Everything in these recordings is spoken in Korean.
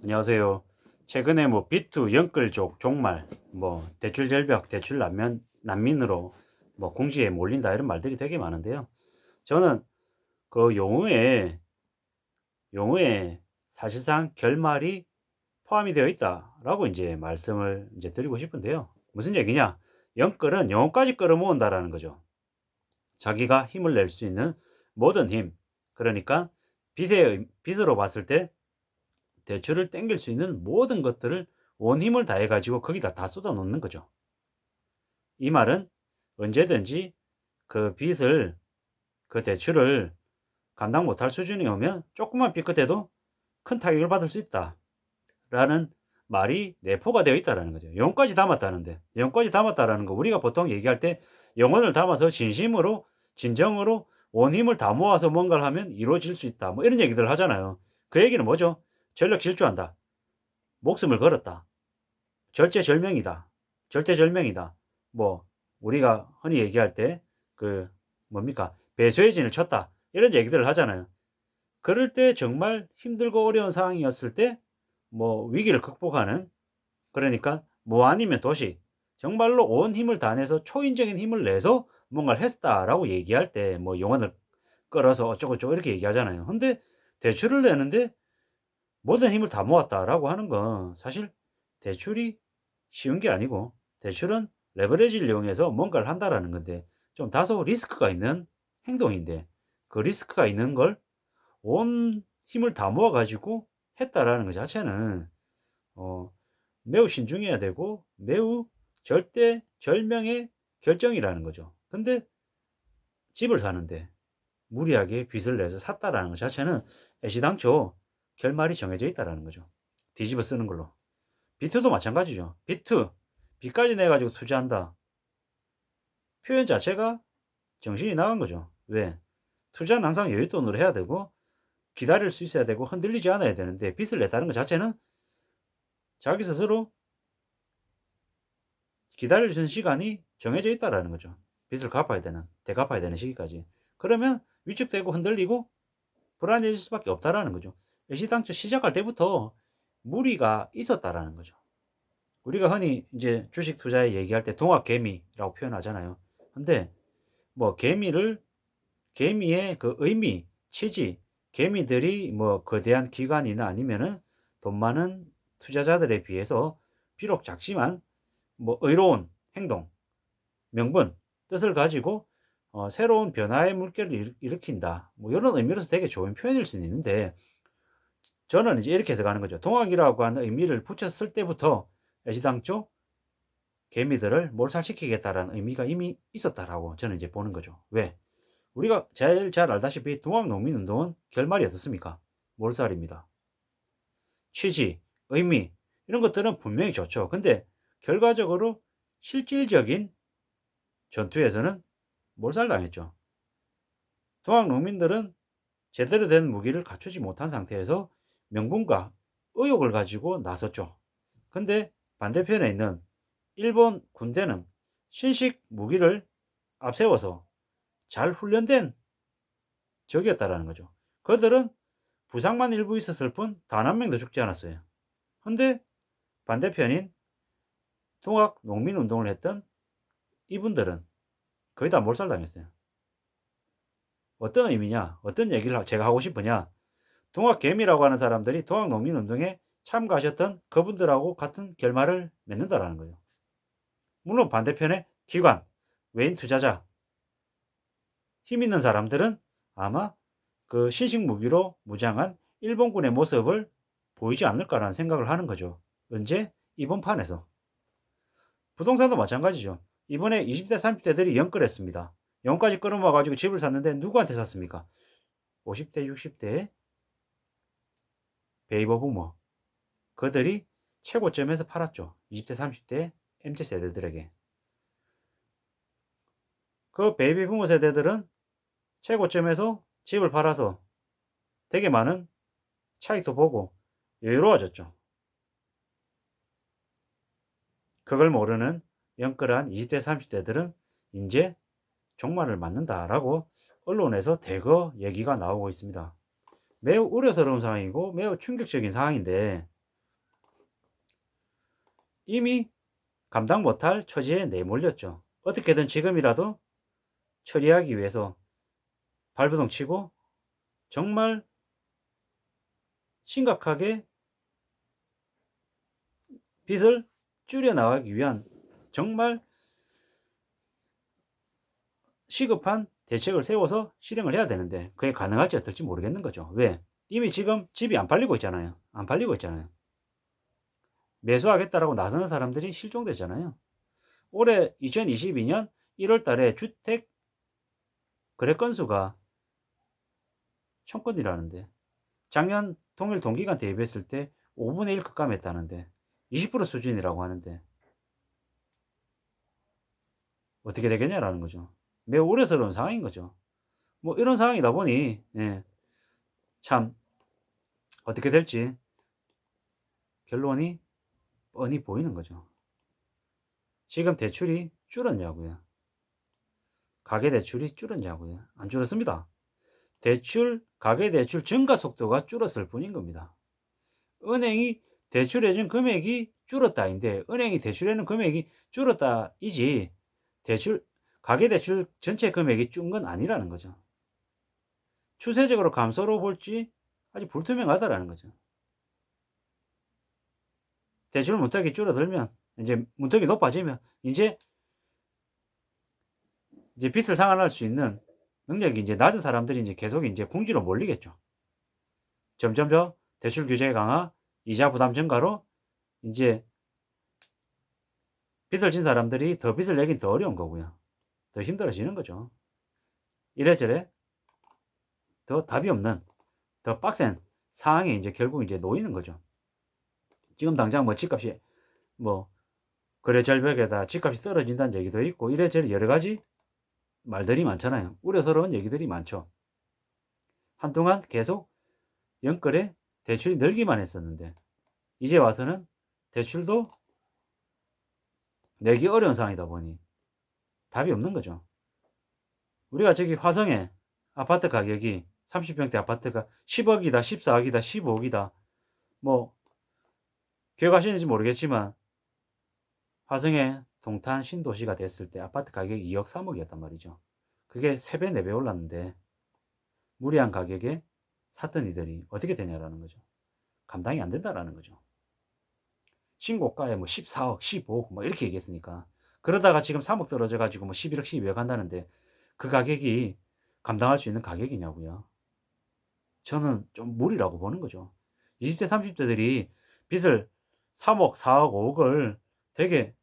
안녕하세요. 최근에 뭐 비투, 영끌족, 종말, 뭐 대출 절벽, 대출 난민으로 뭐 궁지에 몰린다 이런 말들이 되게 많은데요. 저는 그 용어에 사실상 결말이 포함이 되어 있다라고 이제 말씀을 이제 드리고 싶은데요. 무슨 얘기냐? 영끌은 영혼까지 끌어모은다라는 거죠. 자기가 힘을 낼 수 있는 모든 힘. 그러니까 빚으로 봤을 때 대출을 땡길 수 있는 모든 것들을 온 힘을 다해 가지고 거기다 다 쏟아 놓는 거죠. 이 말은 언제든지 그 빚을 그 대출을 감당 못할 수준이 오면 조금만 삐끗해도 큰 타격을 받을 수 있다라는 말이 내포가 되어 있다라는 거죠. 영혼까지 담았다는데 영혼까지 담았다라는 거 우리가 보통 얘기할 때 영혼을 담아서 진심으로 진정으로 온 힘을 다 모아서 뭔가를 하면 이루어질 수 있다. 뭐 이런 얘기들 하잖아요. 그 얘기는 뭐죠? 전력 질주한다. 목숨을 걸었다. 절제절명이다. 절대절명이다. 뭐 우리가 흔히 얘기할 때 그 뭡니까? 배수의 진을 쳤다. 이런 얘기들을 하잖아요. 그럴 때 정말 힘들고 어려운 상황이었을 때 뭐 위기를 극복하는 그러니까 뭐 아니면 도시 정말로 온 힘을 다내서 초인적인 힘을 내서 뭔가를 했다라고 얘기할 때 뭐 용언을 끌어서 어쩌고저쩌고 이렇게 얘기하잖아요. 근데 대출을 내는데 모든 힘을 다 모았다라고 하는 건 사실 대출이 쉬운 게 아니고 대출은 레버리지를 이용해서 뭔가를 한다라는 건데 좀 다소 리스크가 있는 행동인데 그 리스크가 있는 걸 온 힘을 다 모아 가지고 했다라는 것 자체는 어 매우 신중해야 되고 매우 절대절명의 결정이라는 거죠. 근데 집을 사는데 무리하게 빚을 내서 샀다라는 것 자체는 애시당초 결말이 정해져 있다라는 거죠. 뒤집어 쓰는 걸로. 비투도 마찬가지죠. 비투, 빚까지 내 가지고 투자한다. 표현 자체가 정신이 나간 거죠. 왜? 투자는 항상 여윳돈으로 해야 되고 기다릴 수 있어야 되고 흔들리지 않아야 되는데 빚을 냈다는 것 자체는 자기 스스로 기다릴 수 있는 시간이 정해져 있다라는 거죠. 빚을 갚아야 되는, 되갚아야 되는 시기까지. 그러면 위축되고 흔들리고 불안해질 수밖에 없다라는 거죠. 애시당초 시작할 때부터 무리가 있었다라는 거죠. 우리가 흔히 이제 주식 투자에 얘기할 때 동학개미라고 표현하잖아요. 근데 뭐 개미의 그 의미, 취지, 개미들이 뭐 거대한 기관이나 아니면은 돈 많은 투자자들에 비해서 비록 작지만 뭐 의로운 행동, 명분, 뜻을 가지고 새로운 변화의 물결을 일으킨다. 뭐 이런 의미로서 되게 좋은 표현일 수는 있는데 저는 이제 이렇게 해석하는 거죠. 동학이라고 하는 의미를 붙였을 때부터 애시당초 개미들을 몰살시키겠다라는 의미가 이미 있었다라고 저는 이제 보는 거죠. 왜? 우리가 제일 잘 알다시피 동학농민운동은 결말이 어떻습니까? 몰살입니다. 취지, 의미 이런 것들은 분명히 좋죠. 근데 결과적으로 실질적인 전투에서는 몰살당했죠. 동학농민들은 제대로 된 무기를 갖추지 못한 상태에서 명분과 의욕을 가지고 나섰죠. 근데 반대편에 있는 일본 군대는 신식 무기를 앞세워서 잘 훈련된 적이었다라는 거죠. 그들은 부상만 일부 있었을 뿐 단 한 명도 죽지 않았어요. 근데 반대편인 동학 농민운동을 했던 이분들은 거의 다 몰살당했어요. 어떤 의미냐? 어떤 얘기를 제가 하고 싶으냐? 동학개미라고 하는 사람들이 동학농민운동에 참가하셨던 그분들하고 같은 결말을 맺는다라는 거예요. 물론 반대편의 기관, 외인 투자자, 힘 있는 사람들은 아마 그 신식 무기로 무장한 일본군의 모습을 보이지 않을까라는 생각을 하는 거죠. 언제? 이번 판에서. 부동산도 마찬가지죠. 이번에 20대, 30대들이 영끌했습니다. 영까지 끌어모아가지고 집을 샀는데 누구한테 샀습니까? 50대, 60대 베이버 부모. 그들이 최고점에서 팔았죠. 20대, 30대 MZ 세대들에게. 그 베이비 부모 세대들은 최고점에서 집을 팔아서 되게 많은 차익도 보고 여유로워졌죠. 그걸 모르는 영끌한 20대, 30대들은 이제 종말을 맞는다라고 언론에서 대거 얘기가 나오고 있습니다. 매우 우려스러운 상황이고 매우 충격적인 상황인데 이미 감당 못할 처지에 내몰렸죠. 어떻게든 지금이라도 처리하기 위해서 발버둥 치고 정말 심각하게 빚을 줄여 나가기 위한 정말 시급한 대책을 세워서 실행을 해야 되는데 그게 가능할지 어떨지 모르겠는 거죠. 왜? 이미 지금 집이 안 팔리고 있잖아요. 안 팔리고 있잖아요. 매수하겠다라고 나서는 사람들이 실종되잖아요. 올해 2022년 1월 달에 주택 거래 건수가 1000건이라는데 작년 동일 동기간 대비했을 때 5분의 1 급감했다는데 20% 수준이라고 하는데 어떻게 되겠냐라는 거죠. 매우 우려스러운 상황인 거죠. 뭐 이런 상황이다 보니 예, 참 어떻게 될지 결론이 뻔히 보이는 거죠. 지금 대출이 줄었냐고요. 가계대출이 줄었냐고요. 안 줄었습니다. 가계대출 증가 속도가 줄었을 뿐인 겁니다. 은행이 대출해준 금액이 줄었다인데 은행이 대출해는 금액이 줄었다이지 대출 가계대출 전체 금액이 준 건 아니라는 거죠. 추세적으로 감소로 볼지 아직 불투명하다라는 거죠. 대출 문턱이 줄어들면 이제 문턱이 높아지면 이제 빚을 상환할 수 있는 능력이 이제 낮은 사람들이 이제 계속 이제 궁지로 몰리겠죠. 점점 더 대출 규제 강화, 이자 부담 증가로 이제 빚을 진 사람들이 더 빚을 내긴 더 어려운 거고요. 더 힘들어지는 거죠. 이래저래 더 답이 없는 더 빡센 상황에 이제 결국 이제 놓이는 거죠. 지금 당장 뭐 집값이 뭐 거래 절벽에다 집값이 떨어진다는 얘기도 있고 이래저래 여러 가지 말들이 많잖아요. 우려스러운 얘기들이 많죠. 한동안 계속 연끌에 대출이 늘기만 했었는데 이제 와서는 대출도 내기 어려운 상황이다 보니 답이 없는 거죠. 우리가 저기 화성에 아파트 가격이 30평대 아파트가 10억이다, 14억이다, 15억이다. 뭐 기억하시는지 모르겠지만 화성에 동탄 신도시가 됐을 때 아파트 가격이 2억, 3억이었단 말이죠. 그게 3배, 4배 올랐는데 무리한 가격에 샀던 이들이 어떻게 되냐라는 거죠. 감당이 안 된다라는 거죠. 신고가에 뭐 14억, 15억 뭐 이렇게 얘기했으니까 그러다가 지금 3억 떨어져 가지고 뭐 11억, 12억 한다는데 그 가격이 감당할 수 있는 가격이냐고요. 저는 좀 무리라고 보는 거죠. 20대, 30대들이 빚을 3억, 4억, 5억을 되게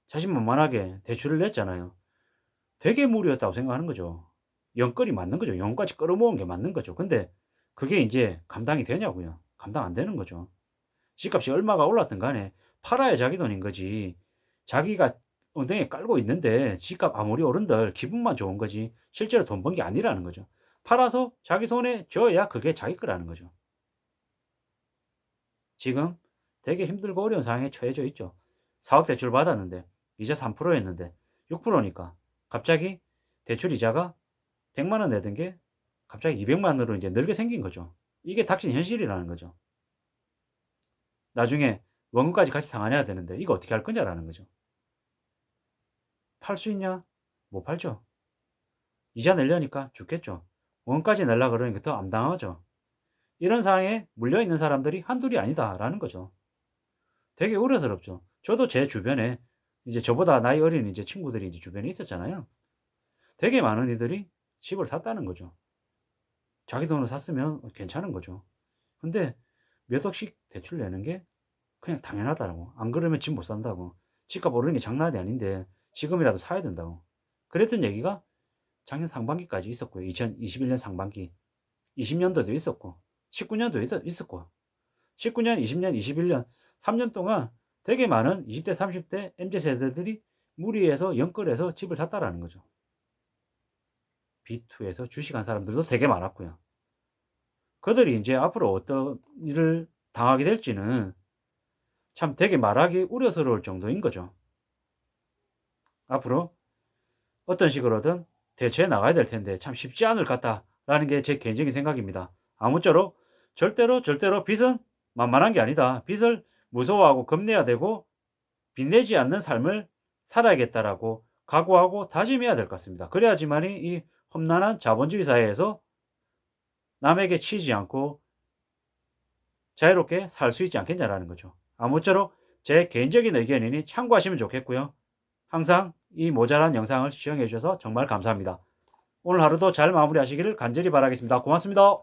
자신만만하게 대출을 냈잖아요. 되게 무리였다고 생각하는 거죠. 영끌이 맞는 거죠. 영까지 끌어모은 게 맞는 거죠. 근데 그게 이제 감당이 되냐고요. 감당 안 되는 거죠. 집값이 얼마가 올랐든 간에 팔아야 자기 돈인 거지. 자기가 엉덩이에 깔고 있는데 집값 아무리 오른들 기분만 좋은 거지 실제로 돈 번 게 아니라는 거죠. 팔아서 자기 손에 쥐어야 그게 자기 거라는 거죠. 지금 되게 힘들고 어려운 상황에 처해져 있죠. 4억 대출 받았는데 이자 3%였는데 6%니까 갑자기 대출 이자가 100만 원 내던 게 갑자기 200만 원으로 이제 늘게 생긴 거죠. 이게 닥친 현실이라는 거죠. 나중에 원금까지 같이 상환해야 되는데 이거 어떻게 할 거냐라는 거죠. 팔 수 있냐? 못 팔죠. 이자 내려니까 죽겠죠. 원까지 내려 그러니까 더 암담하죠. 이런 상황에 물려있는 사람들이 한둘이 아니다라는 거죠. 되게 우려스럽죠. 저도 제 주변에 이제 저보다 나이 어린 이제 친구들이 이제 주변에 있었잖아요. 되게 많은 이들이 집을 샀다는 거죠. 자기 돈으로 샀으면 괜찮은 거죠. 근데 몇 억씩 대출 내는 게 그냥 당연하다라고. 안 그러면 집 못 산다고. 집값 오르는 게 장난이 아닌데 지금이라도 사야 된다고. 그랬던 얘기가 작년 상반기까지 있었고요. 2021년 상반기. 20년도도 있었고 19년도 있었고 19년, 20년, 21년 3년 동안 되게 많은 20대, 30대 MZ세대들이 무리해서 연끌해서 집을 샀다라는 거죠. B2에서 주식한 사람들도 되게 많았고요. 그들이 이제 앞으로 어떤 일을 당하게 될지는 참 되게 말하기 우려스러울 정도인 거죠. 앞으로 어떤 식으로든 대처해 나가야 될 텐데 참 쉽지 않을 것 같다라는 게 제 개인적인 생각입니다. 아무쪼록 절대로 빚은 만만한 게 아니다. 빚을 무서워하고 겁내야 되고 빚내지 않는 삶을 살아야겠다라고 각오하고 다짐해야 될 것 같습니다. 그래야지만이 이 험난한 자본주의 사회에서 남에게 치이지 않고 자유롭게 살 수 있지 않겠냐라는 거죠. 아무쪼록 제 개인적인 의견이니 참고하시면 좋겠고요. 항상 이 모자란 영상을 시청해 주셔서 정말 감사합니다. 오늘 하루도 잘 마무리하시기를 간절히 바라겠습니다. 고맙습니다.